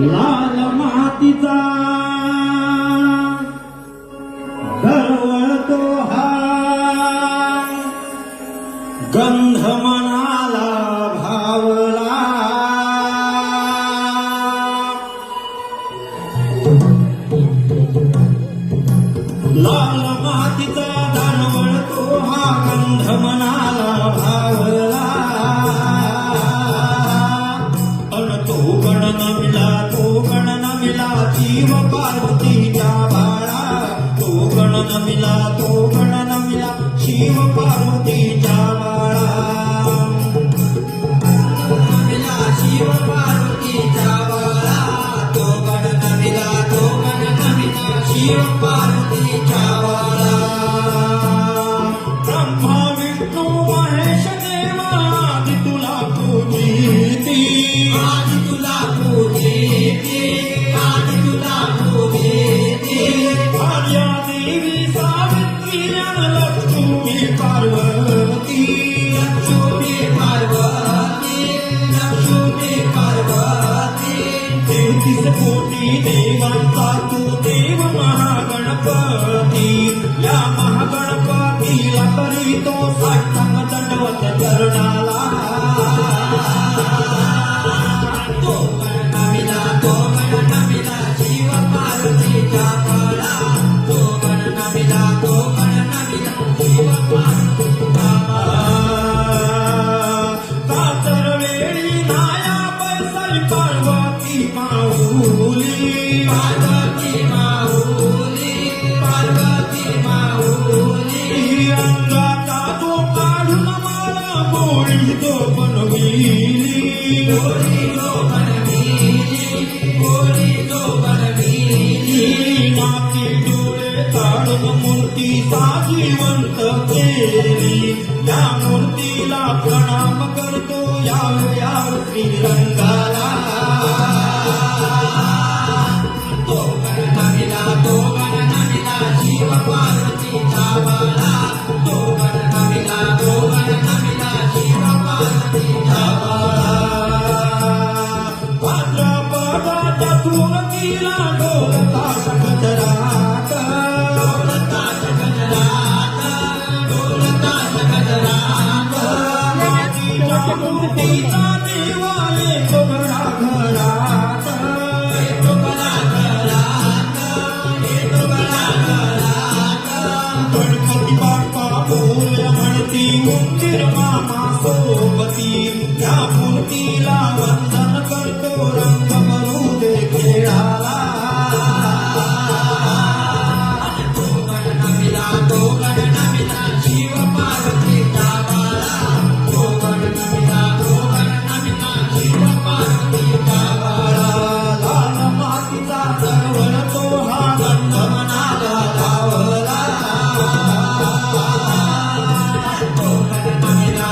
लाल मातीचा दरवळतो हा गंध मनाला भावला लाल मातीचा दरवळतो हा गंध मनाला भावला जीव पार्वतीच्या बाळा तो गण नमिला शिव पार्वतीच्या बाळा नमिला शिव पार्वतीच्या बाळा तो गण नमिला शिव पार्वतीच्या बाळा ब्रह्मा विष्णू महेश देवा आदि तुला पूजिती देवी सावित्री लक्ष्मी पार्वती तेहतीस कोटी देवांचा तू देव महागणपती या महागणपतीला करीतो साष्टांग दंडवत चरणाला तो गणनमिला शिव पार्वतीच्या बाळा तो गणनमिला शिव पार्वतीच्या कातर वेळी नाया पैसरी पार्वती माऊली अंगाचा तो काढून मला गोळी तो बनविली नाची डोळे काढून मूर्ती साजिवंत केली या मूर्तीला प्रणाम करतो याव श्रीरंगाला तो गणनमिला शिव पार्वतीच्या बाळा तो गणनमिला शिव पार्वतीच्या बाळा भाद्रपदाच्या तुळशीला डोलता शकजरात मूर्तीचा देवा येतो घराघरात गणपती बाप्पा बोल म्हणती उंदीर मामा सोबती या मूर्तीला वंदन करतो रंग बनू दे खेळाला तो गणनमिला शिव पार्वतीच्या बाळा तो गणनमिला शिव पार्वतीच्या बाळा लाल मातीचा दरवळतो हा गंध मनाला भावला तो गणनमिला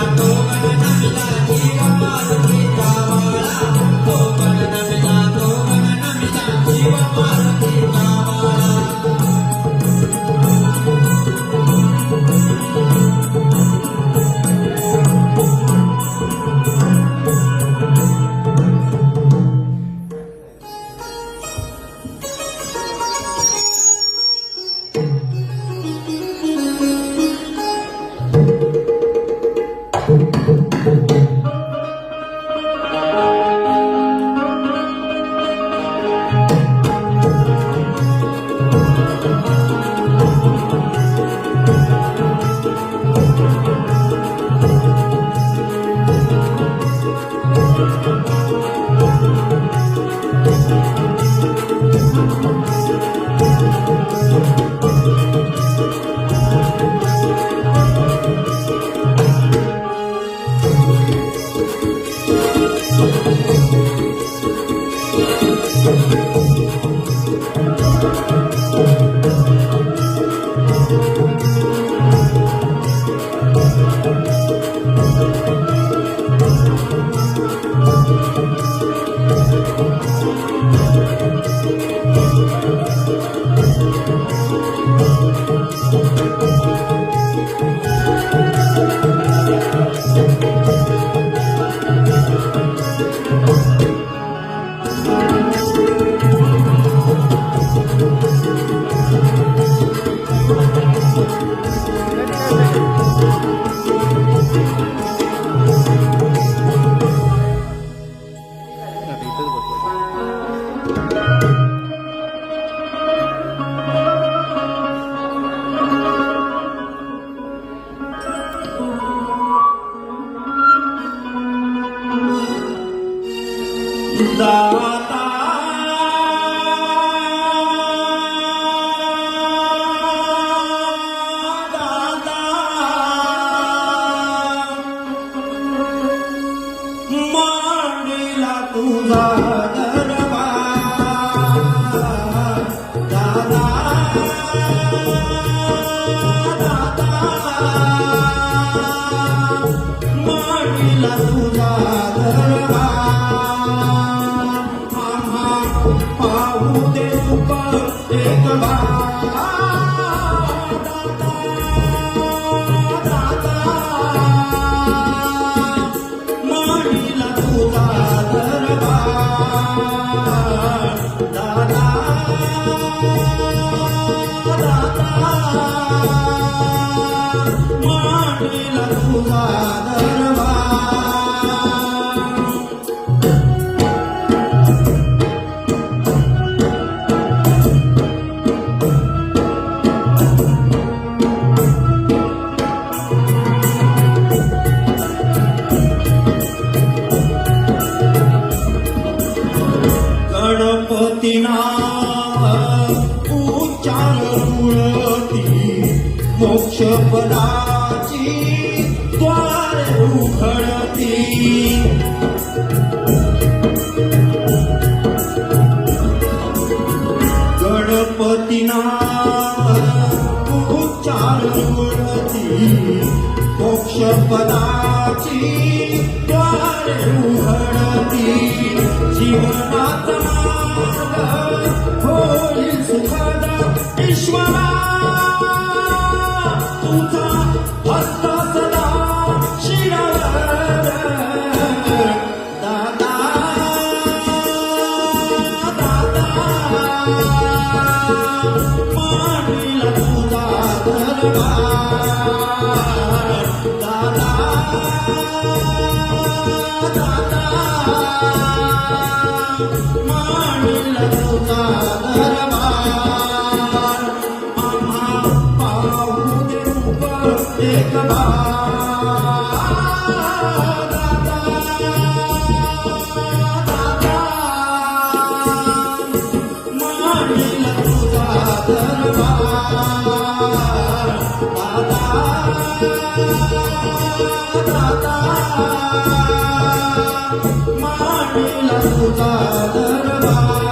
शिव पार्वतीच्या बाळा तो गणनमिला शिव पार्वतीच्या बाळा Thank you. दाता दाता मांडीला तुझा दरबार दाता दाता मांडीला तुझा दरबार आम्हा पाहू दे रूप एक दाता मांडीला तुझा दरबार दादा दादा मांडीला तुझा दरबार गणपती नाव उच्चारुळती मोक्षपदाची द्वारे उघडती गणपती नाव उच्चारुळती मोक्षपदाची द्वारे उघडती जीवनात होईल सुखद ईश्वरा तुझा हस्त सदा शिरावर दादा दादा मांडीला तुझा दरबार दादा दादा मांडीला तुझा दरबार आम्हा पाहू दे रूप एक दादा दादा मांडीला तुझा दरबार दादा दादा मांडीला तुझा दरबार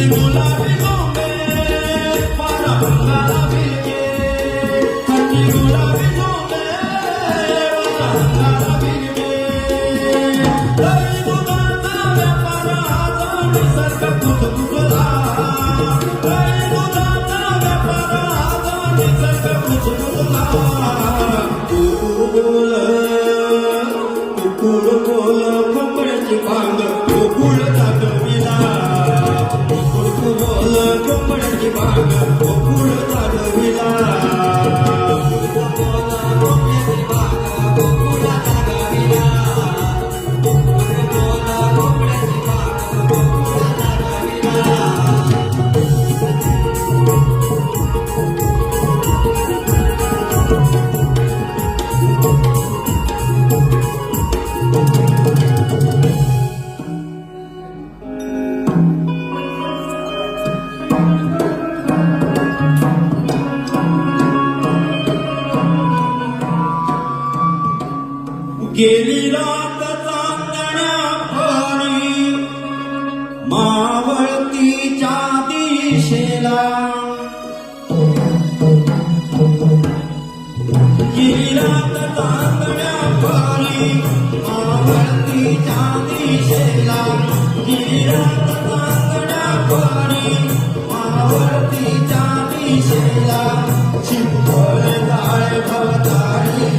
थंडी गुलाबी झोंबे पारा अंगाला भिरके थंडी गुलाबी झोंबे पारा अंगाला भिरके दही दुधाचा व्यापार आज निसर्ग कुजबुजला दही दुधाचा व्यापार आज निसर्ग कुजबुजला कुकुळ बोल कोंबड्याची भांग गोकुळ जागविला कुकुळ बोल कोंबड्याची भांग गोकुळ जागविला गेली रात चांदण्या फणी मावळतीच्या दिशेला गेली रात चांदण्या फणी मावळतीच्या दिशेला गेली रात चांदण्या फणी मावळतीच्या दिशेला चिंपळ जाळ भवताळी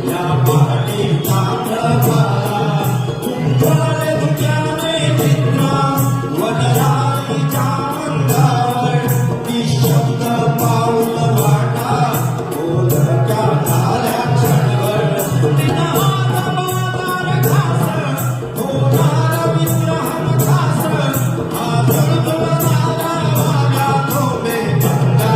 या पाणीचा प्रवाह कुंभार धुक्याने चित्रा वनराईच्या अंगावर निशब्द पाऊल वाटा बोलक्या झाल्या क्षणभर बिना हात बाजार घास होणार विश्राम घास हा जळजळ झाला वागा थोबे अंगाला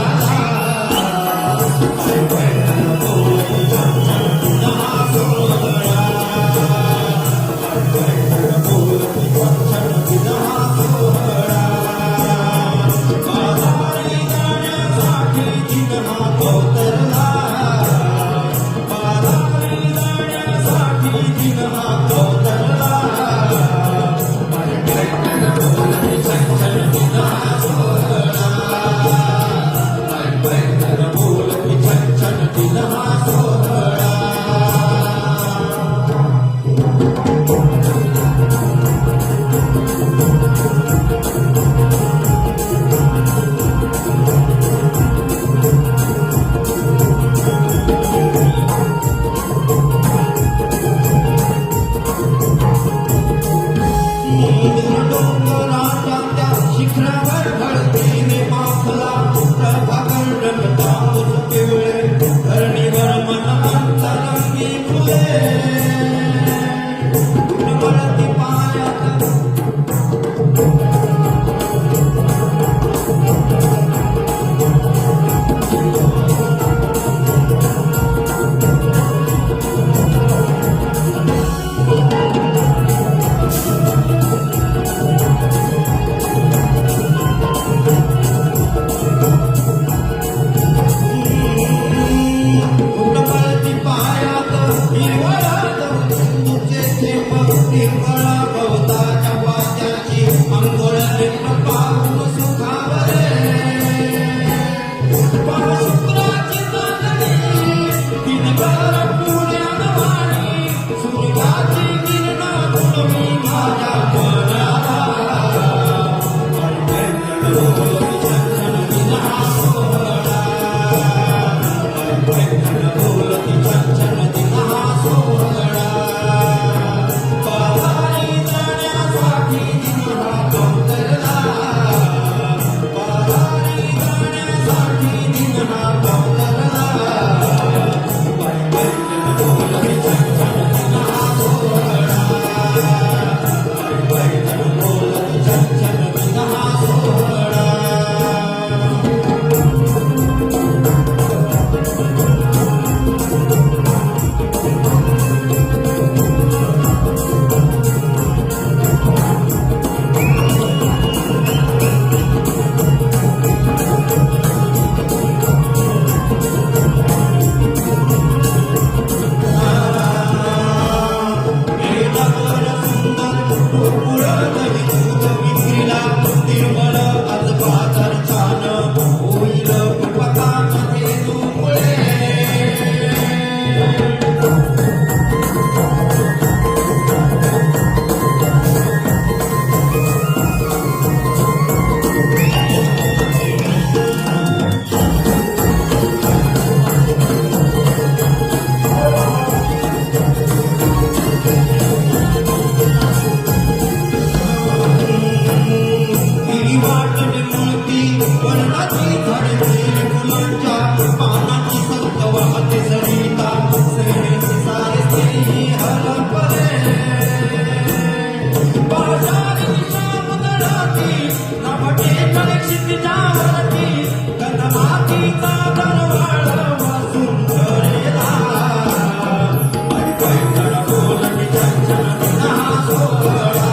डोंगराच्या त्या शिखरावर भरतीने माखला प्रभाकर रंगतांबूस पिवळे धरणीवर मन अंतरंगी फुले गुणगुणती पायात गुणगुणती पायात हिरवळात सिंधूचे थेंब हिरवळा गवताच्या वाद्याची अंघोळ निर्मळ पाहून सुखावले शुक्राची चांदणी दिनभर पुण्यात वाणी सूर्याची किरण गुणवी माझ्या मनाला एकडे क्षितिजावरती गणमातीचा दरवाढ सुंदरेला पैठण बोलती छान दिना सोहळा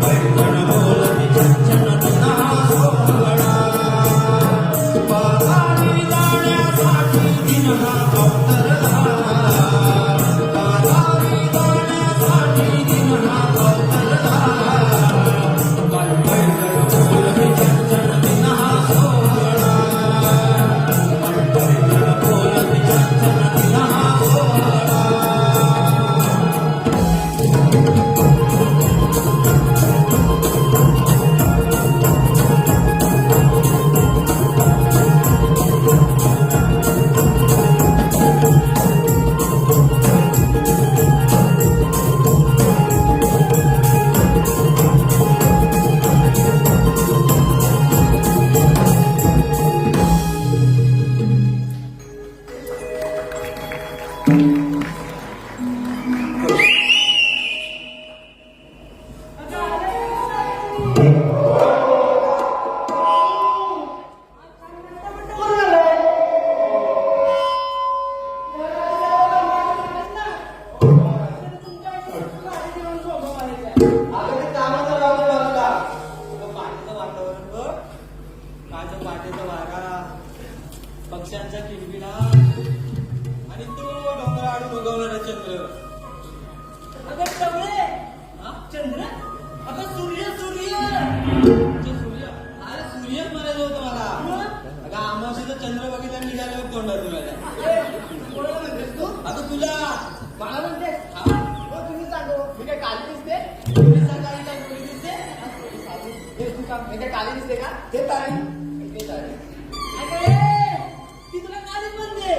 पैठण बोलती छान दिना सोहळा बाजारी जाण्यासाठी दिन हा अवतरला बाजारी जाण्यासाठी दिन हा अवतरला पैठण बोलती छान दिना सोहळा पैठण बोलती छान दिना सोहळा पक्ष्यांचा किलबिला आणि तो डोंगराआडून उगवणारा चंद्र. अगं टवळे, चंद्र, अगं सूर्य सूर्य म्हणजे सूर्य, अरे सूर्यच म्हणायचं होतं मला. अगं अमावस्येचा चंद्र बघितला निघाले तोंडात तुला. कोणाला म्हणतेस तू? अगं तुला मला म्हणतेस? हा? हो, तुम्ही सांगो. मी काय काली दिसते? तुम्ही सकाळी काय मुली दिसते? हे तू सांग, मी काय काली दिसते का? हे तारी. हे तारी. अरे ती तुला कालीच म्हणते.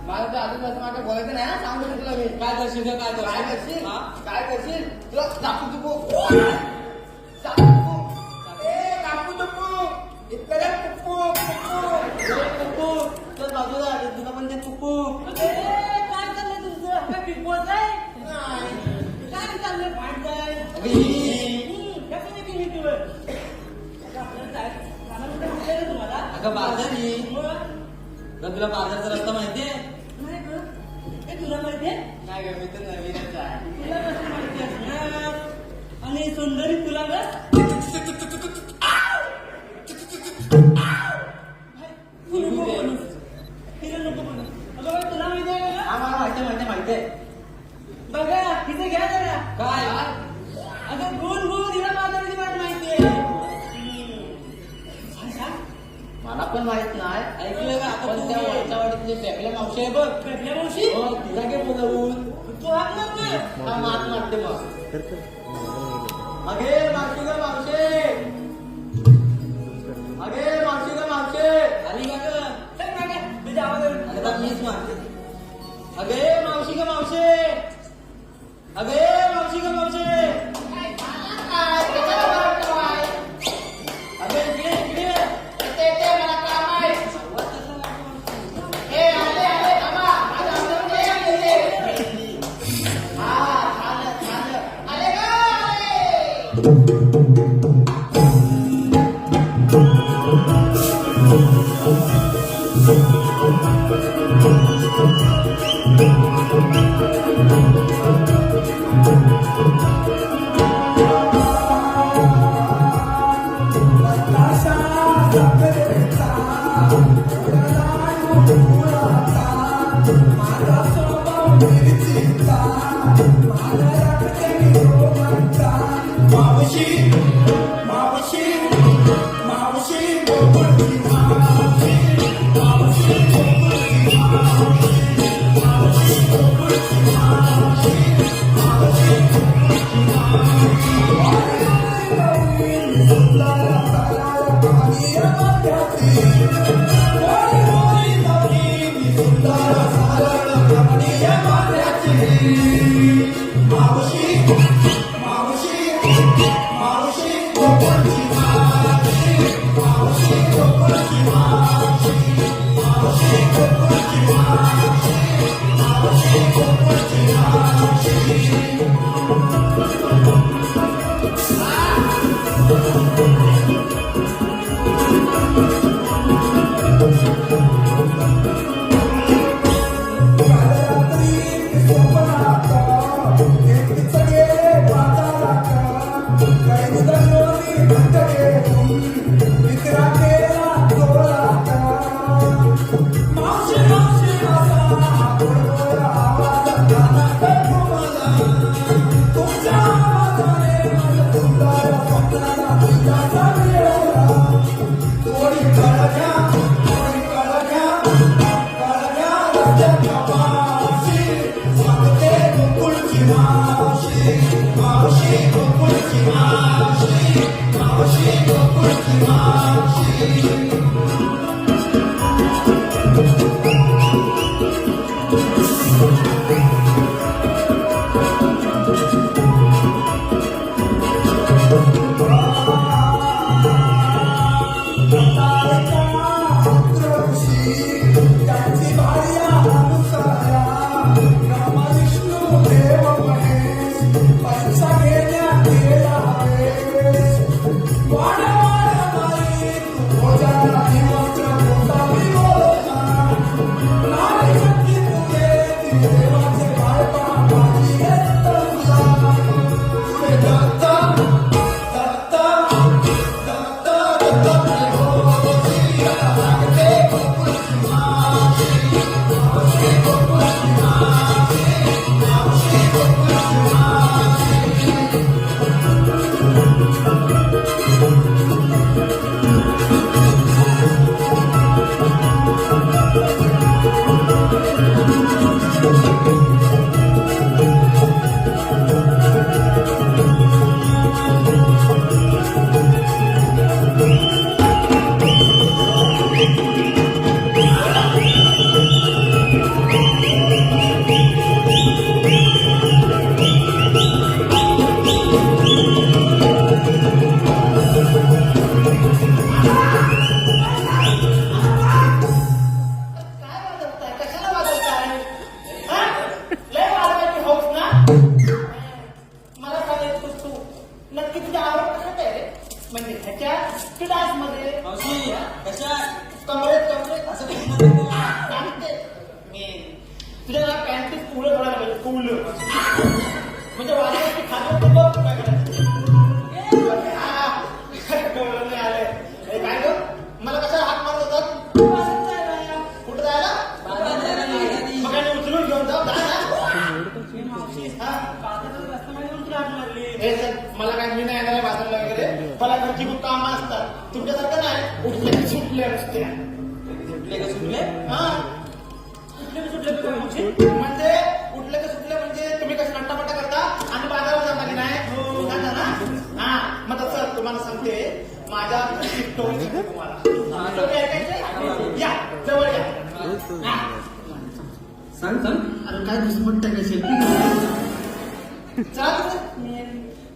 मला तर अजून असं माझं बोलायचं नाही ना, सांगतो मी तुला मी. काय करशील का काय काय करशील? हा? काय करशील? तुला कापू तुपू. कापू तुपू. ए, कापू तुपू. इतकं तुपू, तुपू. ए, कुकू, तुझ्या बाजूला आले, तुला म्हणते कुकू. काय चाललंय तुमचं? काय बिग बॉस आहे? नाही. काय चाललंय? भांडताय? अगं ही. कसं नाही की मीटिंगवर? आता आपल्याला जायला कुठे रे तुम्हाला? अगं बाजारी. मग? अगं तुला बाजारचा रस्ता माहितीये? नाही गं. हे तुला माहितीये? नाही गं, मी तर नवीनच आहे. तुला कसं माहिती असणार? आणि सुंदरी तुला गं? तू नको बोलूस. तिला नको बोलूस. अगं बाई, तुला माहिती आहे का? हा मला माहितीये. बघा, तिथे घ्या जरा. काय? अगं गुण गुण तिला बाजाराची वाट माहितीये. सांग. मला पण माहित नाही. ऐकलं का? आता पण तू त्या ये. वरच्या वाडीतली फेकल्या मावशी आहे बघ. पेटल्या मावशी? हो, तिला घे बोलावून. तू हात लाव ना. हा मात मारते मग. अगे मावशी ग मावशी. अगे मावशी ग मावशी. आली का ग? चल मागे. तुझ्या आवाजावर. आता मीच मारते. अगे मावशी ग मावशी. अगे मावशी ग मावशी. काय झालं काय? कशाला वाटतोय? अगे इकडे इकडे. ते मला काम आहे. ए, आले, थांबा. आज आमच्याकडे ये. हा, झालं. आले गं, आले.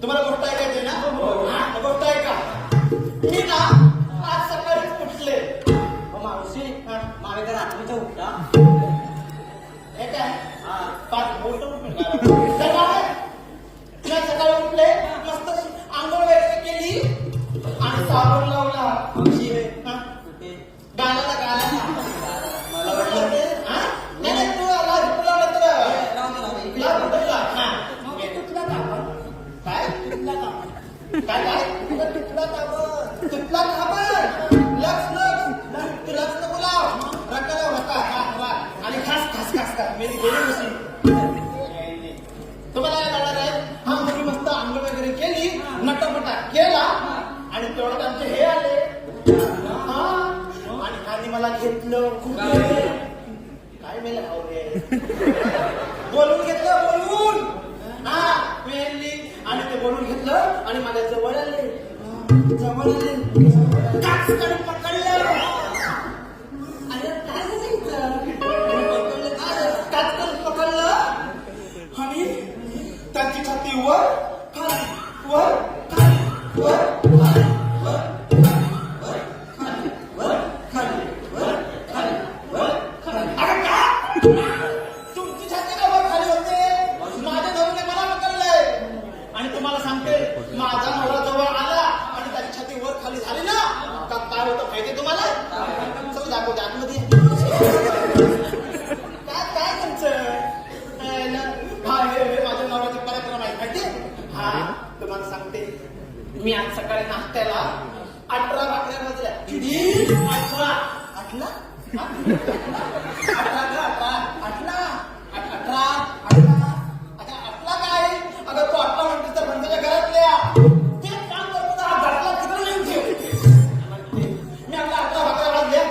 तुम्हाला गोष्ट ऐकायची ना गोष्ट ऐका मी ना आज सकाळीच उठले मावशी मागे तर रात्रीचा उठला हे काय पाच गोष्ट सकाळी उठले मस्त आंघोळ वगैरे केली आणि साबण लावला गाण्याला मला वाटलं नाही तू आला लावलं तर काय काय काय तुटला काबर लक्ष तू लक्ष नको लाव रक्का लाव आणि खास खास खास खास मेरी गेली बसी तुम्हाला काय करणार आहे हा तुम्ही मस्त आंघोळ वगैरे केली नटापटा केला आणि तेवढ्यात आमचे हे आले आणि खाली मला घेतलं खूप काय मेला बोलून घेतलं बोलून हा मेनली आणि ते बोलून घेतलं आणि माझ्या जवळ आले काच काढून पकडलं अरे काय सांगितलं काच काढून पकडलं आणि त्यांची छाती वर खाली वर खाली वर खाली वर खाली वर खाली वर खाली अरे का तुमची छाती का वर खाली होते माझ्या नवऱ्याने मला पकडलंय आणि तुम्हाला सांगते माझा नवरा जवळ आला आणि मी आज सकाळी नाश्त्याला 18 भाकऱ्या भाजल्या. किती? 18. 18? हा? 18 अगं 18 काय? अगं तू 18 म्हणतेस तर बंधूच्या घरातल्या. ते काम करतो हा घरातला तिकडे येऊन ठेव. मी आपल्या 18 भाकऱ्या भाजल्या.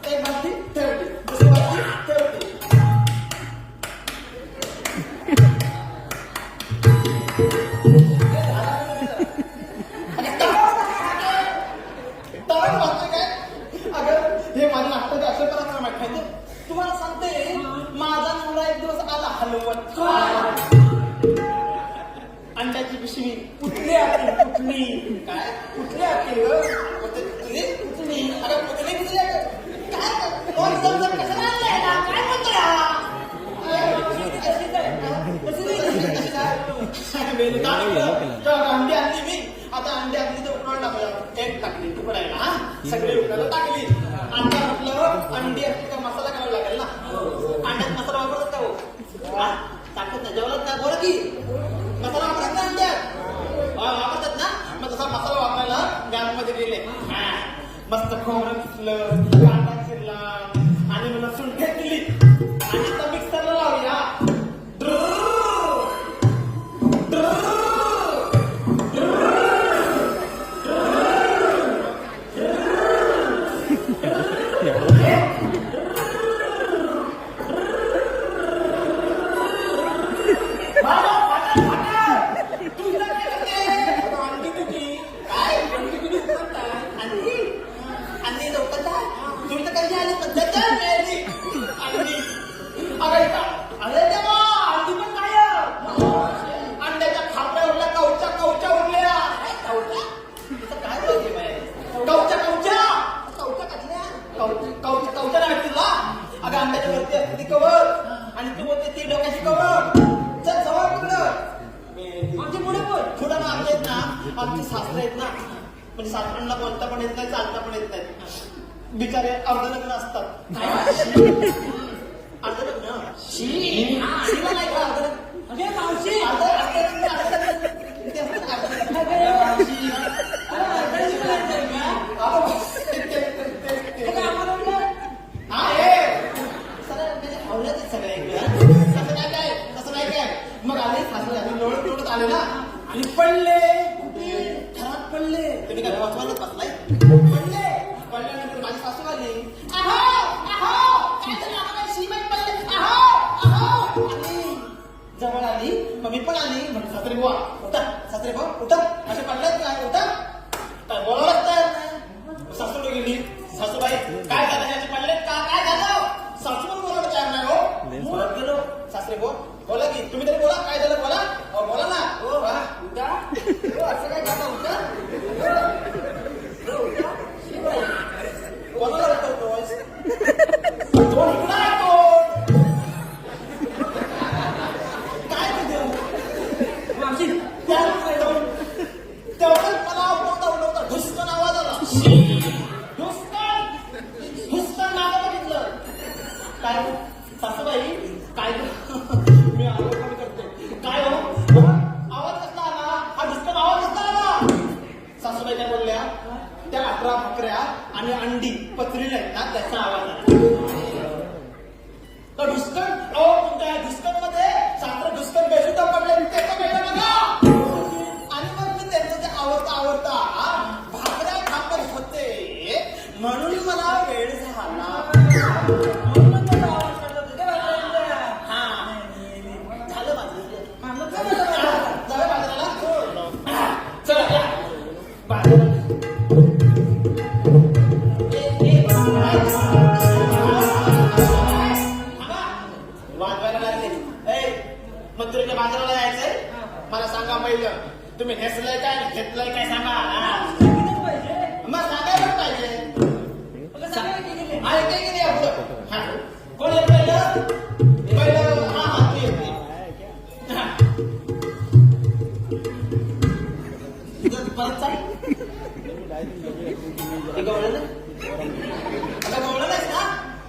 एक भाकरी ठेवली, दुसरी भाकरी ठेवली. तरुण म्हणतोय काय? अगं हे माझ्या नाश्त्याचे असे पराक्रम आहेत माहिती? तुम्हाला सांगते, माझा नवरा एक दिवस आला हलवत. अंड्याची पिशवी कुठली आली? कुठली काय? कुठली आली ग? कुठली? अगं कुठली कुठली काय? कोण समजत कसं आणलंय ना? काय म्हणतोय हा? अंडी आणली मी. आता अंडी आणली तर उकळून टाकूया. एक टाकली उकडायला. हा सगळी उकडायला टाकली. अंडा म्हटलं अंडी असली का मसाला करावा लागेल ना. अंड्यात मसाला वापरतात का हो? टाकत ना जेवलात ना बरं की मसाला वापरतात ना अंड्यात वापरतात ना. मग तसा मसाला वापरायला गॅसमध्ये गेले. मस्त खोबरं पिसलं, कांदा चिरला आणि मला लसूण घेतली आणि आता मिक्सरला लावूया. आमचे सासरे आहेत ना, म्हणजे सासऱ्यांना बोलता पण येत नाही, चालता पण येत नाही. बिचारे अर्धलग्न असतात. अर्धलग्न शिला नाही का तसं नाही काय. मग आले सासरे आले लोळत आले ना आणि पडले. घरात पडले. तुम्ही काय वाचवायलाच बसलाय. पडल्यानंतर माझी सासू आली. जवळ आली. मग मी पण आली. म्हणजे सासरे बुवा उठा, सासरे बुवा उठा, असे पडल्यात काय उठा, काय बोलावंच तयार नाही. सासूला गेली. सासूबाई काय झालं याचे पडलेत का? काय झालं? सासू पण बोलावं तयार नाही हो. बोलत गेलो. सासरे बुवा बोला की तुम्ही तरी बोला, काय झालं बोला. बोला ना. हो उठा. असं काय करता? उठा. कोणाला करतोस? दोन इकडं आहे तो. काय तुझं? तेवढं मला उठवता धुसकन आवाज आला. धुसकन नाव बघितलं. काय सासूबाई काय मी आवाज कमी करतो. काय हो आवाज कसला आला? हा धुसकन आवाज कसला आला? सासूबाई काय बोलल्या? त्या 18 भाकऱ्या आणि अंडी पचलेल्या आहेत ना त्याचा आवाज आला. धुसकन तुमच्या धुसकन मध्ये साखर धुसकन बेशुद्ध पडले त्याचं वेळ बघा. आणि मग मी त्यांचं ते आवडता भाकऱ्या खापर होते म्हणून मला वेळ झाला. मथुरेच्या बाजाराला जायचंय. मला सांगा पहिलं तुम्ही नेसलंय काय घेतलंय काय सांगा. मग सांगायला पाहिजे. कोण येत पहिलं? परत चाल गवळलं नाहीस ना.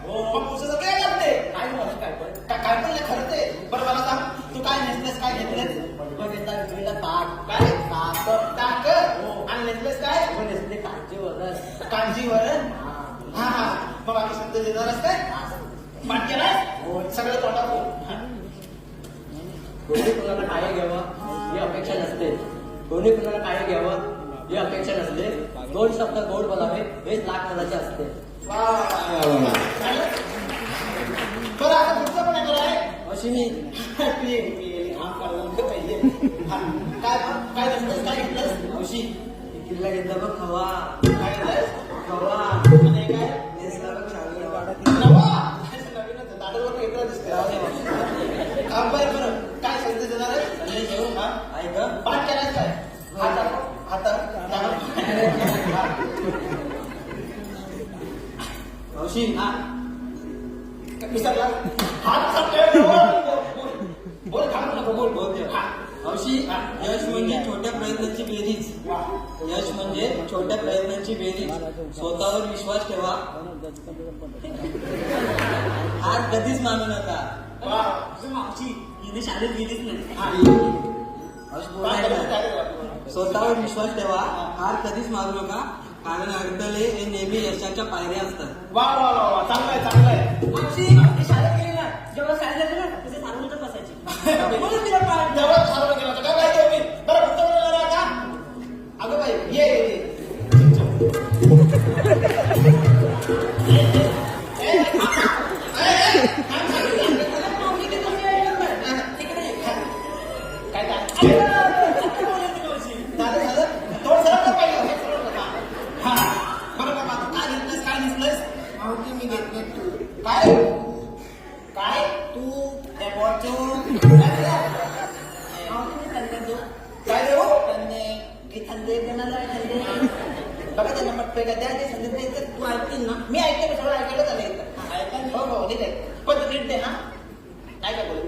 मग पुढचं काय लागते? काय पण खरं ते. बरं मला सांग तू काय नेसलेस काय घेतलेस? ताक काय ताक घेतलंस काय नेसले कांजीवरम. कांजीवरम हा हा मग बाकी शब्द देणारच काय पाठ केलाय सगळं तोंडात बोल. कोणी कुणाला काय घ्यावं ही अपेक्षा नसते. कोणी कुणाला काय घ्यावं ही अपेक्षा नसते. 2 शब्द गोड बोलावे हेच लाख मोलाचे असते. वा बरं आता पुढचं पण आहे अशी मी काय काय घेतलंस काय घेतलंस अशी किल्ला घेतला बघ खवा. काय घेतलंस खवा आणि हे काय नेसला बघ शालू नवा नवीनच दादरवर वेगळं दिसतंय. बरं बरं काय संदेश देणार आहे संदेश देऊ? हा ऐक पाठ केलायस काय हात अशी हा विसरला हात बोल थांबू नको बोल बोल अशी यश म्हणजे छोट्या प्रयत्नांची बेरीज. यश म्हणजे छोट्या प्रयत्नांची बेरीज. स्वतःवर विश्वास ठेवा. हार कधीच मानू नका. मावशी हिने शाळेत गेलीच नाही. स्वतःवर विश्वास ठेवा. हार कधीच मानू नका कारण अडथळे हे नेहमी यशाच्या पायऱ्या असतात. वा वा वा वा चांगलाय चांगलाय मावशी शाळेत गेली ना जेव्हा शाळेत जाते ना तिथे थांबूनच बसायची. म्हणून तिला पाय तेव्हा सारवं केलं होतं काय माहिती मी बरं फक्त बोलणार आता अगं बाई ये काय काय तू त्या बॉटचं काय देऊ बघा त्यांना मटपे का द्या ते संदेश द्यायचं तू ऐकतील ना मी ऐकते सगळं ऐकायला झालं ऐकायला हो हो ठीक आहे पण तू नीट दे ना काय काय बोल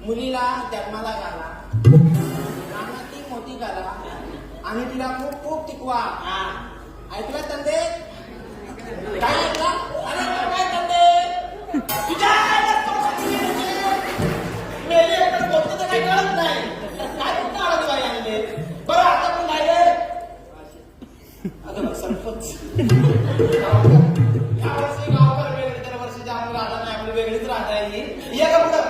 मुलीला जन्माला घाला ती मोठी करा आणि तिला खूप खूप टिकवा ऐकला तंदे काय ऐकला अरे काय तंदे तुझ्या मेली एकच बोलतो तर काही कळत नाही काय कुठं आलं बाई आणले बरं आता पण काय अगं सरपंच या वर्षी गावकर वेगळे त्या वर्षीच्या आम्ही राहणार नाही आम्ही वेगळीच राहता येईल ये का पुढं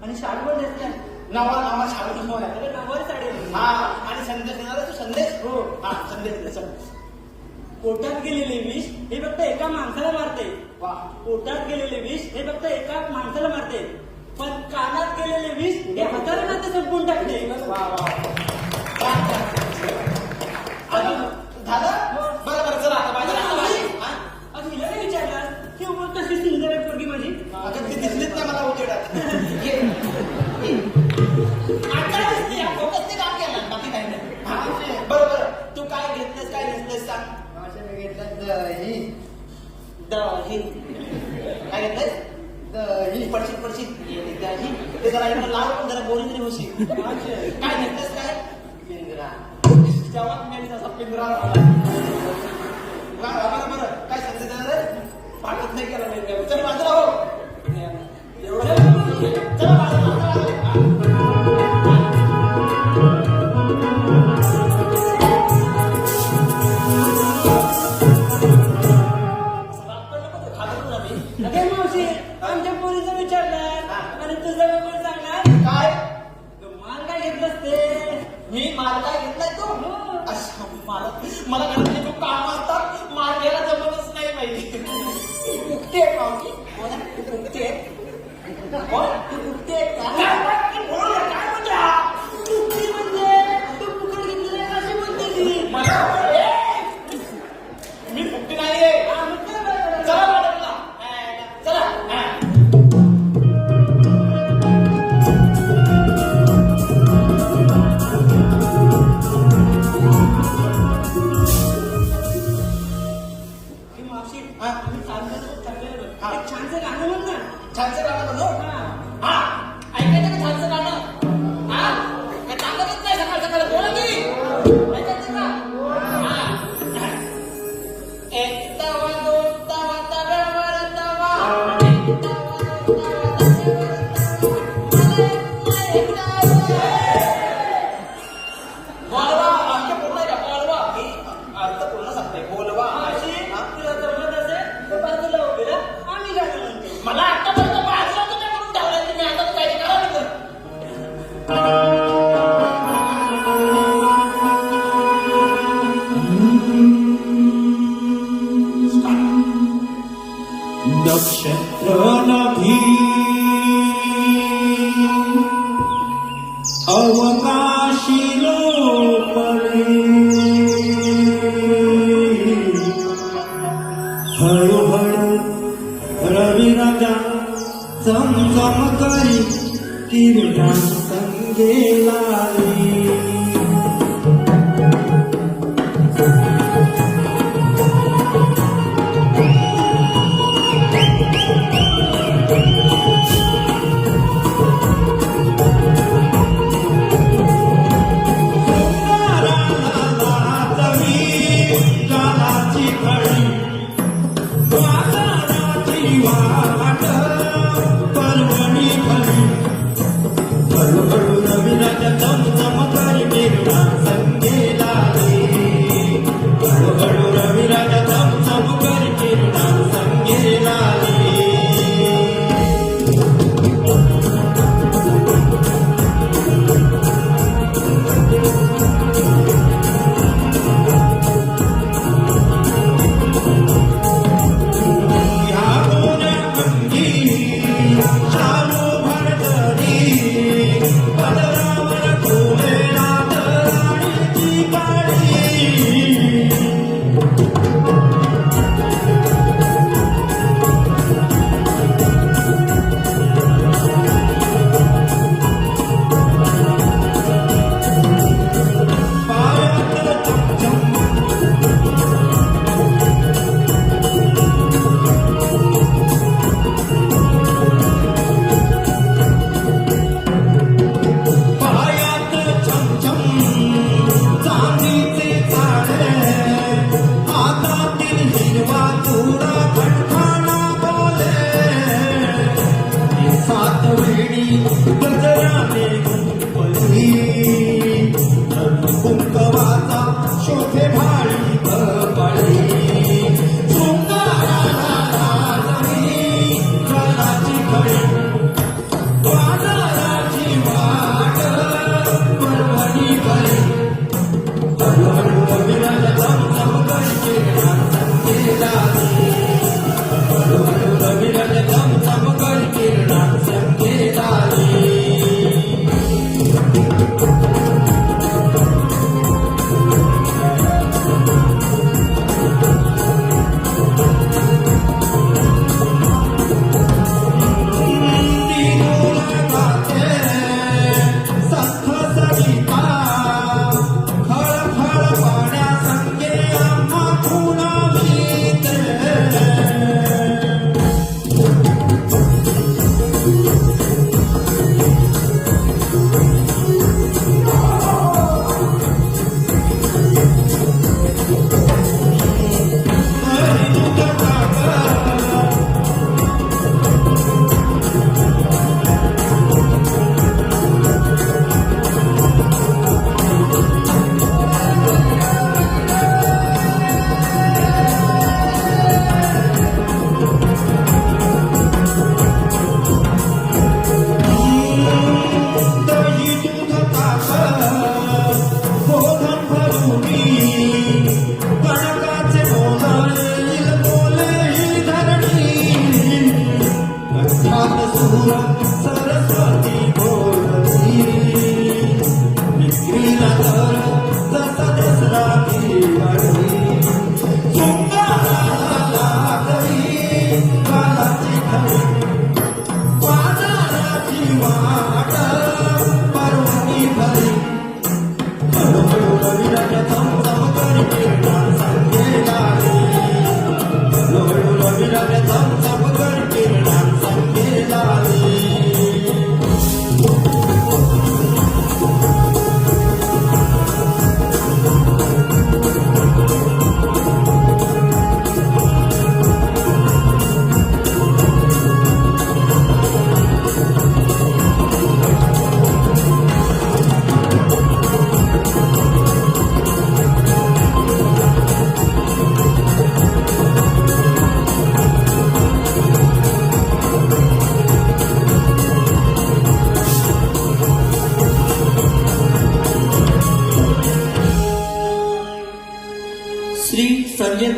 आणि शाळू पण नेसल्या नवा नवा शाळेत नवर साडी हा आणि संदेश देणार तू संदेश हो हा संदेश दे पोटात गेलेले विष हे फक्त एका माणसाला मारते. वा पोटात गेलेले विष हे फक्त एका माणसाला मारते पण कानात गेलेले विष हे हजारांना ते संपून टाकते. वा वा झालं बरं बरं चला आता अगं हिला नाही विचारला की उमर कशी सुंदर आहे पोरगी माझी. अगं ती दिसलीच नाही मला उजेडात काम केलं बाकी काही नाही बरं बरं तू काय घेतलंस काय घेतलंस सांग दही दही काय घेतलंस दही पडशील पडशील दही ते जरा इकडे लाव पण जरा बोलून तरी होशील काय घेतलंस काय पिंजरा जेव्हा मेली तसा पिंजरा बरं बरं काय संदेश देणार पाठच नाही केला नाही चल बाजूला हो चला बाजूला मावशी आमच्या पोरीचं विचारलं आणि तुझं वेगळं सांगणार काय माल काय घेतलंस ते. मी माल काय घेतलाय तू अच्छा मला घरातले खूप काम असतात माल घ्यायला जमतच नाही माहिती उगते मावशी तू उगते तू उगते काय मी फुकटी नाहीये चला मॅडमला चला हा मी चालताना चाललेलं. हा. एक छानसं गाणं म्हण ना. छानसं गाणं म्हणू हा. हा ऐकायचं का छानसं गाणं हा काय चांगलंच नाही सकाळ सकाळ बोला की ऐकायचं का हा एक तवा दोन तवा तव्यावर तवा एक तवा दोन तवा बोलवा वाक्य पूर्ण आहे का बोलवा मी अर्थ पूर्ण सांगते बोलवा अशी हा? तुला जमत असेल तर बाजूला उभी राहा. आम्ही गाणं म्हणतो. मला आतापर्यंत बाजूला तुम्ही म्हणून ठेवलं तुम्ही आता काय करा नंतर नक्षत्र नभी अवकाशी लोपले हळूहळू रवी राजा चमचम करी किरणा संगे लाली परवणी फली हळूहळू रवी राजा चमचम करी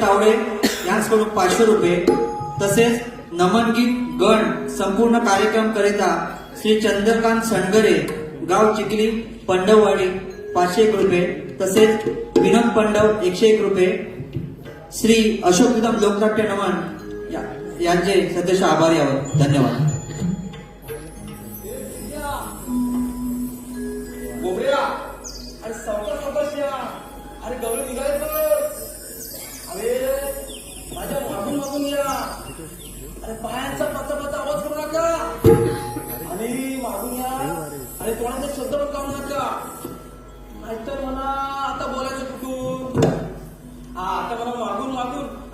तावडे यांच्याकडून 500 रुपये, तसेच नमन गीत गण संपूर्ण कार्यक्रम करिता श्री चंद्रकांत सणगरे गाव चिखली पंडववाडी 501 रुपये, तसेच विनोद पंडव 101 रुपये, श्री अशोक विदम लोकनाट्य नमन यांचे सदस्य आभारी आहोत. धन्यवाद. गोबऱ्या अरे सावकाश या. अरे गवळी निघाले तर. अरे माझ्या मागून या. अरे पायांचा पचा आवाज करू नका. आणि मागून या. अरे तोंडाचे शब्द पण काढू नका. नाहीतर मला आता बोलायचं कुठून. आता मला मागून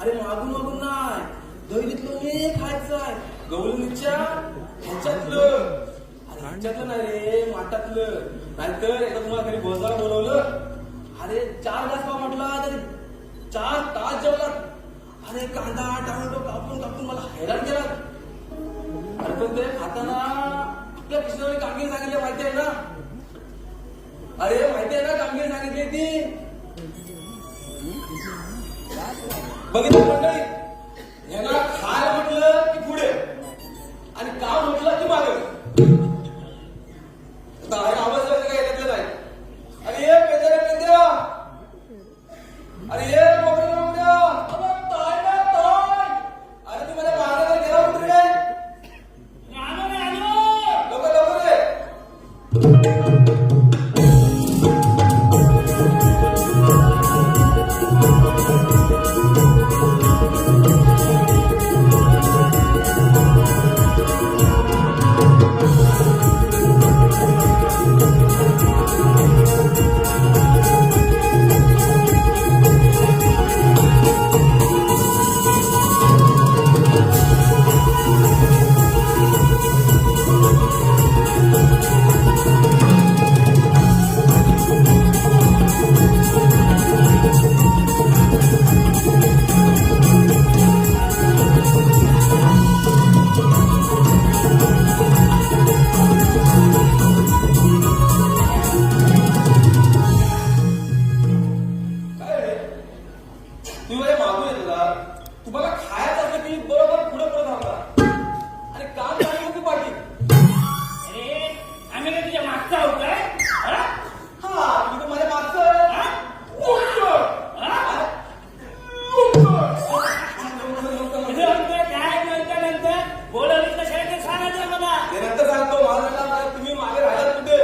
अरे मागून नाही, दैरीतलं मी खायचं आहे. गवळणीच्या ह्याच्यातलं. ह्याच्यातलं नाही रे, माठातलं. नाहीतर एकदा तुम्हाला घरी भोजनाला बोलवलं. अरे 4 ग्लास पाव म्हटला तरी 4 तास जेवला. अरे कांदा टोमॅटो कापून मला हैराण केला. अरे पण ते खाताना आपल्या कृष्णाने कामगिरी सांगितली माहिती आहे ना. अरे माहिती आहे ना कामगिरी सांगितली ती. बघितलं मंडळी, यांना खायला म्हटलं की पुढे आणि काम म्हटलं की मागे. आवाज काय येतलं नाही. अरे ये पेंद्या, अरे ये मोकळ्या. अरे तू माझ्या मागायला गेला कुठे रे. लवकर ये. तुम्हाला खायचं असलं की बरोबर पुढे थांबा आणि काम झालं की पाठी. अरे आम्ही काय तुझ्या मागचा आहोत काय? मी तर माझ्या मागचं काय नंतर बोलवलं कशाला ते सांगायचं मला. ते नंतर सांगतो. माझं तुम्ही मागे राहिलात कुठे.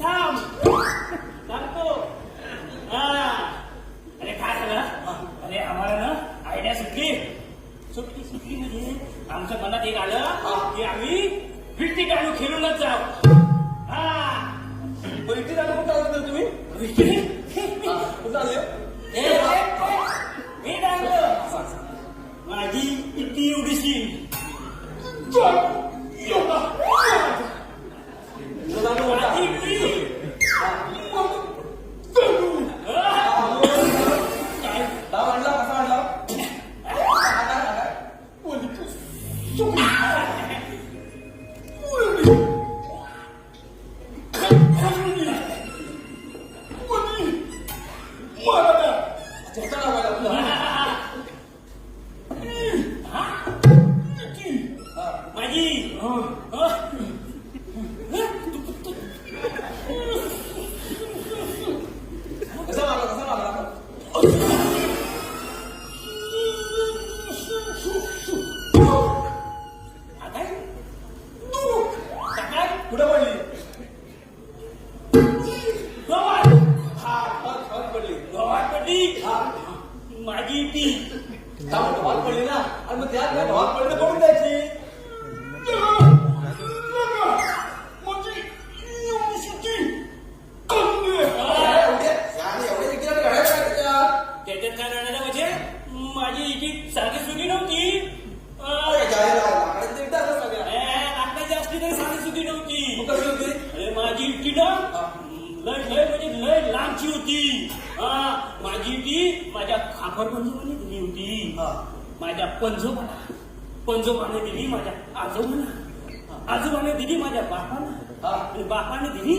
थांब सांगतो. अरे काय झालं. अरे आम्हाला ना आयडिया सुटली म्हणजे आमच्या मनात एक आलं की आम्ही विट्टी डाळू खेळूनच जाऊ. विट्टी डाळू कुठं आलं तुम्ही. कुठं आले. मी डाळलं माझी इतकी एवढीशी. माझी इतकी. डाव आणला कसा आणला. कुठं पडली. गव्हात पडली माझी ती. गव्हात पडली ना. आणि मग त्यात गव्हात पडली पडून द्यायची. त्याच्यात काय राहणार म्हणजे माझी इजी सारखी सुधी नव्हती. लाकडाची असली तरी सारखी सुधी नव्हती. अरे माझी इटकी ना लय म्हणजे लय लांबची होती. माझी ती माझ्या खापर पंजोबाने दिली होती. माझ्या पंजोबाने दिली माझ्या आजोबाने दिली माझ्या बापाला आणि बापाने दिली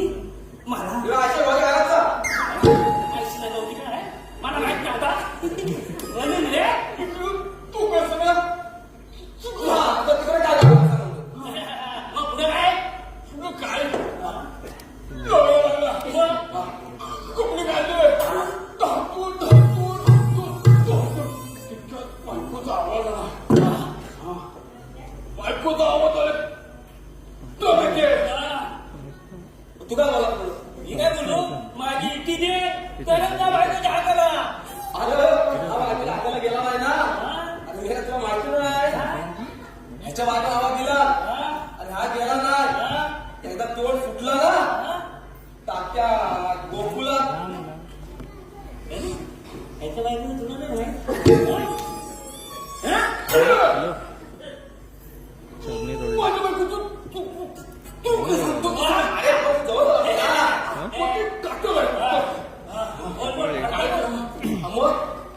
मला. आईला नव्हती काय मला माहित नव्हता म्हणून रे तू कसं ना चुकला आता तिकडे काय झालं असं म्हणतो. मग पुढे काय पुढं काय लागला कपडे काढले धाकून तितक्यात बायकोचा आवाज आला. बायकोचा आवाज आला तू काय बोला मी काय बोलू माझी इटी दे तरच त्या बायकोच्या हाताला अरे हा बायकोच्या हाताला गेला नाही ना. अरे हे तुला माहिती नाही ह्याच्या बायको आवाज दिला आणि हा गेला नाही. एकदा तोंड फुटला ना टाक्या गोकुलात ह्याच्या बायको तुला नाही माहित माझ्या बायको तू कसं सांगतो अरे पण जवळ मग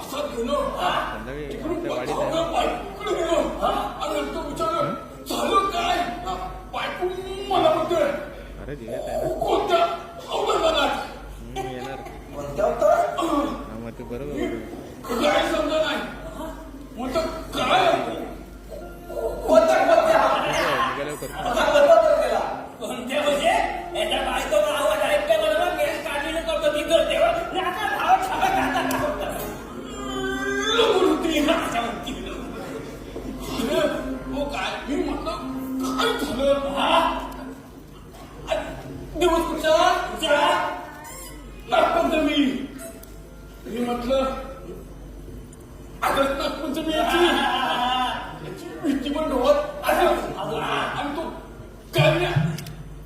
असाच गेलो तिकडून बायकोकडे गेलो आणि नंतर विचारलं झालं काय बायको मला म्हणतोय अरे दिवस आहे ना कोणत्या अवघडात येणार कोणत्या होतं मग ते बरोबर काय समजा नाही म्हणतो काय निघाल्यावर कोणत्या कोणत्या म्हणजे याच्या बायकोचा आवाज ऐकता बरोबर केस काढलेलं करतो ती करते आणि आता भावात छापा घालतात हो काय मी म्हटलं काय झालं दिवस कुठचा नागपंचमी मी म्हटलं आदर्श नागपंचमी याची भीती पण डोळ्यात आलं आणि तो कन्या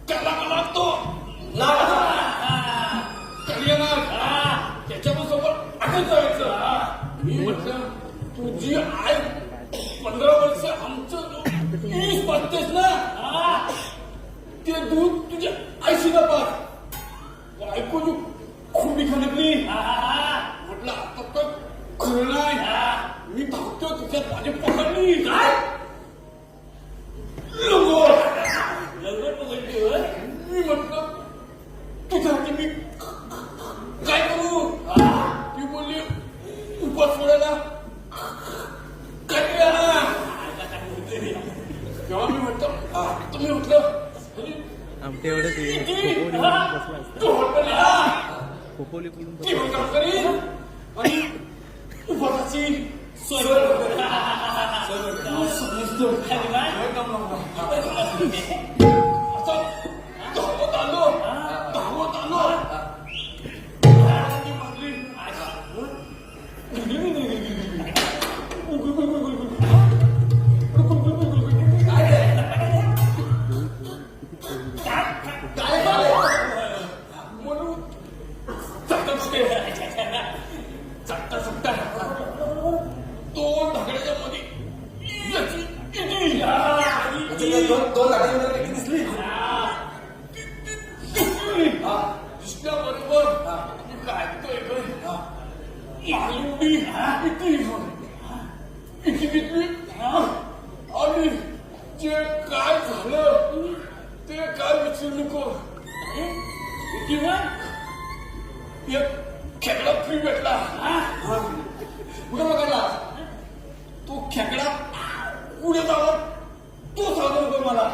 त्याला मला तो त्याच्यासोबत असं जायचं मी म्हटलं तुझी आई 15 वर्ष आमचं वीस पाहतेस ना ते दूध तुझ्या आईशी ना पास बायको तू खोबी खणकली म्हटलं आता तर खरं नाही मी धावतो तुझ्यात माझी पकडली लवकर पकडली मी म्हटलं तुझ्यासाठी मी काय करू ती बोलली उपास सोडायला काय केलं तेव्हा मी म्हटलं तुम्ही म्हटलं आमच्या एवढंच बसला तू हॉटेलला खोपोली पडून जेवण काम करीन आणि उपासाची सोय समजतो काय काम नव्हतं असं धावत आलो ती म्हटली म्हणून चट्टा दोन ढाकळ्याच्या मध्ये याची इडी. दोन गाडी दिसली दिसल्याबरोबर मी काय ऐकतोय एवढी इथे आणि जे काय झालं ते काय विचारू नको किंवा एक खेकडा फ्री भेटला कुठे बघायला तो खेकडा पुढे जावा तो सांगतो मला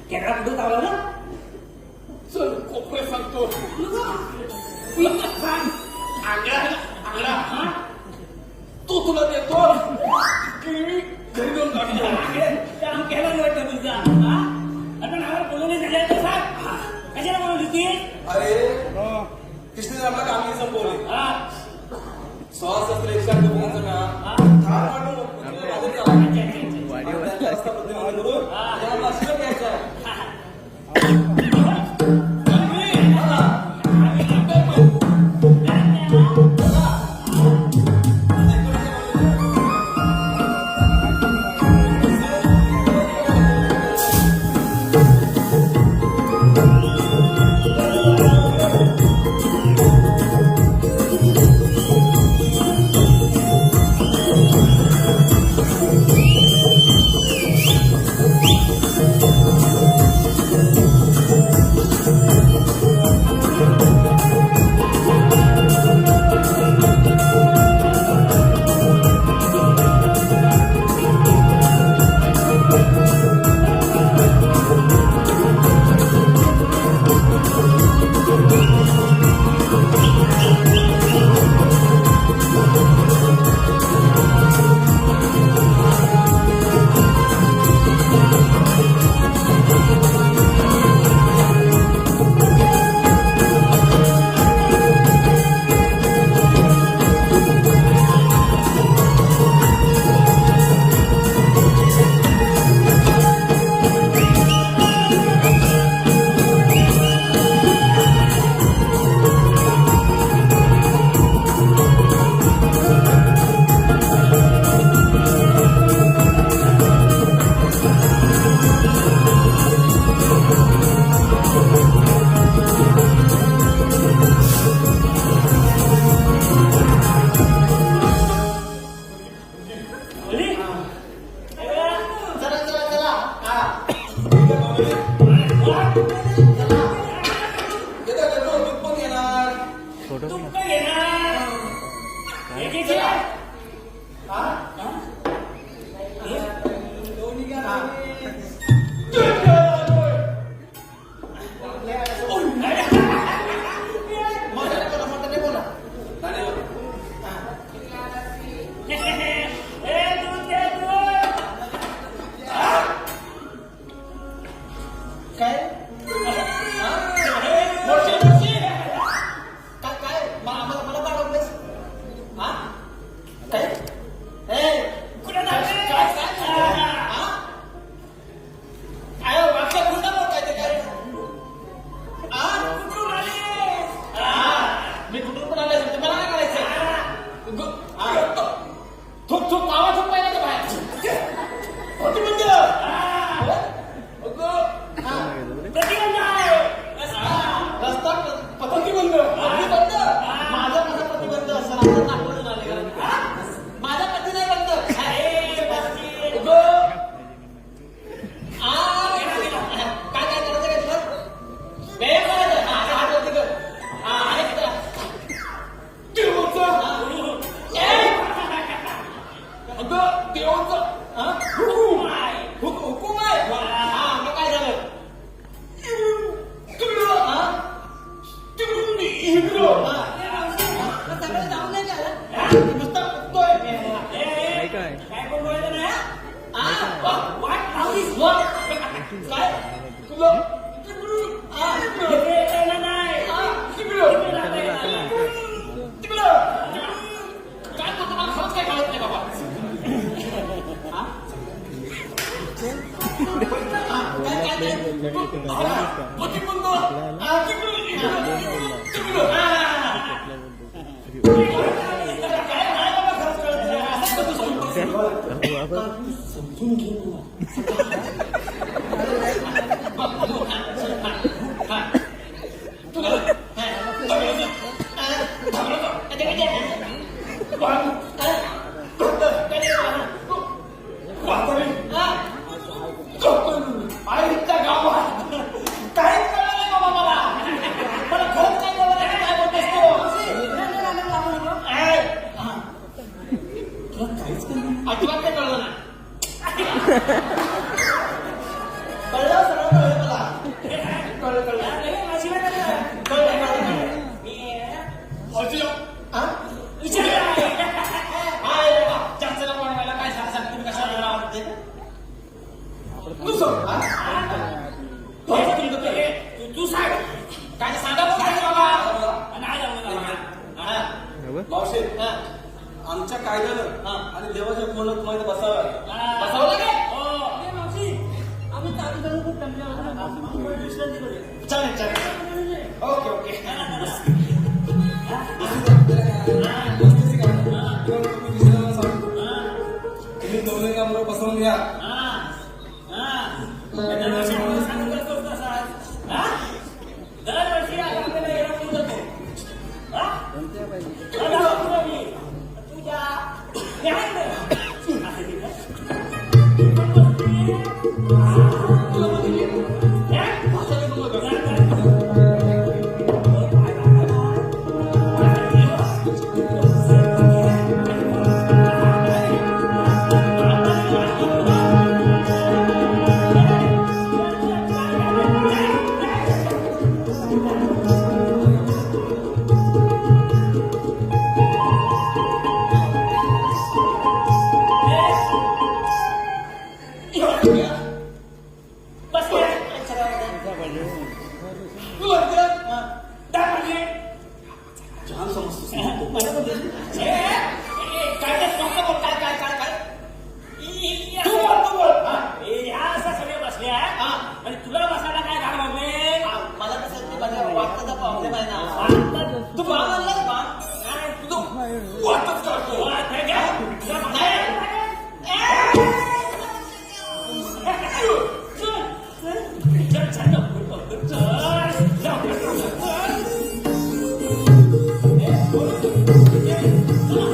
केकडा कुठं चावला ना चल कोपरे सांगतो आंगडा तो तुला देतो की मी घरी जाऊन टाकतो काम केलं नाही वाटतं तुझा आता नावाला बोलवणे झाले तर सांग कशाला बोलवली ती अरे कृष्ण आपला कामगिरी संपवली हा 1600 रुपयांचं ना वाढीवर घ्यायचं फोटो तू पण काय घेणार हे घे की. हा? हा? दोन्ही घ्या हा. मोठ्याने बोला. धन्यवाद. हा. हे दूध घे, दूध. काय हे, मोर्शी, मोर्शी. काय मला पाठवतेस हा काय कुठं जाते? हा? काय वाक्य गुंडा बोलताय ते काय हा? कुठून आली? हा. मी कुठून पण आले असेल, मला काय करायचंय हा. थूक थूक आवाज थूक पाहिजे का बाहेर होती म्हणजे प्रतिबंध आहे. रस्ता प्रतिबंध प्रतिबंध माझा कसा प्रतिबंध असेल आता नागपूरहून आले का माझा पती नाही बंद अरे, बापरे. काय काय करायचं काय तुला व्यायाम करायचं हा हात वरती कर हा आहे किती देवाचं अगं देवाचं हा हुकूम आहे. हुकूम आहे हा मग काय झालं तिकडं हा तिकडून इकडं हा नुसतं उठतोय हे, काय? काय पण बोलायचं नाही, हा? हा वाट लावलीस. काय तुझं तिकडून हा तिकडं इथे यायला नाही. हा तिकडं इथे जाता येणार नाही. तिकडं काय तो तुम्हाला खरंच काय कळत नाही बाबा हा? काय काय काय प्रतिबंध हा तिकडं तिकडं काय नाही बाबा खरंच कळत नाही असं कसं सांगतो? समजून घे आईच्या गावात काहीच कळलं नाही बाबा मला खरंच काय कळलं नाही काय बोलतेस तू काहीच कळलं नाही अजिबात काही कळलं नाही कळलं सगळं कळलं मला कळलं कळलं अरे, माझी वाट आहे. कळलं कळलं मी, हा विचारलं आहे. हाय बाबा जास्त नको बनवायला काय सांग तुम्ही कशाला आवडते तू सांग तू सांग. काय सांगा बघ काय बाबा नाही जमलं बाबा. मावशी हा. आमच्या कायद्यानं हा. आणि देवाच्या पूर्ण तुम्हाला बसावं लागेल. बसावं लागेल? हो. ए, मावशी, आम्ही चालू करू खूप टमल्या होत्या. तुम्ही विश्रांती करूया. चालेल चालेल ओके ओके वस्तूची काय तेवढं तुम्ही दुसऱ्याला सांगतो. तुम्ही दोन्ही बरोबर बसवून घ्या. दरवर्षी आपण सांगत करतोस तसाच. हा? दरवर्षी आपल्याला यायला फोन करतो. हा? तुला दाखवतो मी. तुझ्या ध्यान. चल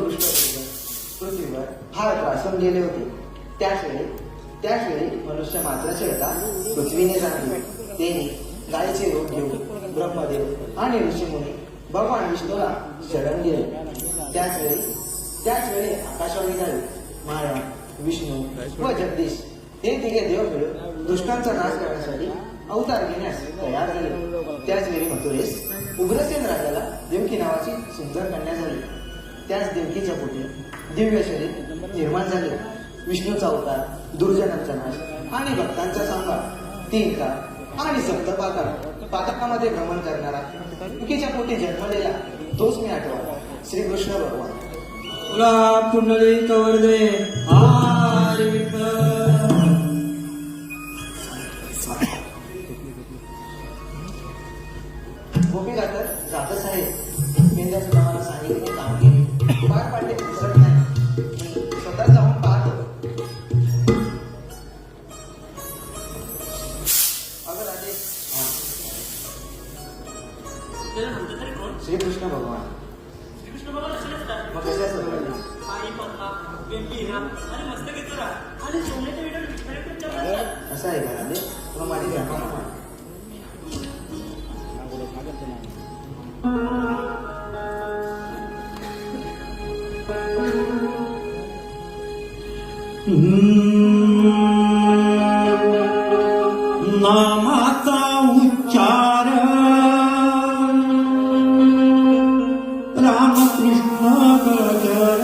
देवदृष्ट पृथ्वीवर फार त्रासून गेले होते. त्याचवेळी मनुष्य मात्र चेता पृथ्वीने जाणले. त्यांनी गायीचे रूप घेऊन ब्रह्मदेव आणि ऋषीमुनी भगवान विष्णूला शरण गेले. त्याचवेळी आकाशवाणी झाली. माया, विष्णू व जगदीश हे तिघे देव मिळून दुष्टांचा नाश करण्यासाठी अवतार घेण्यास तयार झाले. त्याचवेळी मथुरेस उग्रसेन राजाला देवकी नावाची सुंदर कन्या झाली. त्याच देवकीच्या पोटी दिव्य शरीर निर्माण झाले. विष्णूचा अवतार, दुर्जनांचा नाश आणि भक्तांचा सांभाळ, 3 काळ आणि 7 पातकामध्ये भ्रमण करणारा देवकीच्या पोटी जन्मलेला तोच मी आठवा श्रीकृष्ण भगवान. तुला पुंडली कवरदे हरी विठ्ठल. गोपी जातच आहे. केंद्र सुद्धा मला सांगितले काम केले पार पाडले दिसत नाही. मी स्वतः जाऊन पाहतो. अगं राजे, त्याला म्हणतो तरी कोण? श्रीकृष्ण भगवान. श्रीकृष्ण भगवान असे नसतात. मग कशा सगळं आई पद्मा, व्यक्ती हिरा आणि मस्तकी तुरा आणि सोन्याच्या विटावर विठ्ठलाकडे चढवतात. असं आहे का राजे? तुला माझी घ्या नामाचा उच्चार रामकृष्ण गजर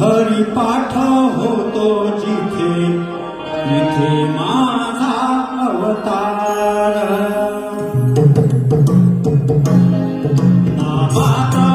हरिपाठ होतो जिथे तिथे माझा अवतार. नामाचा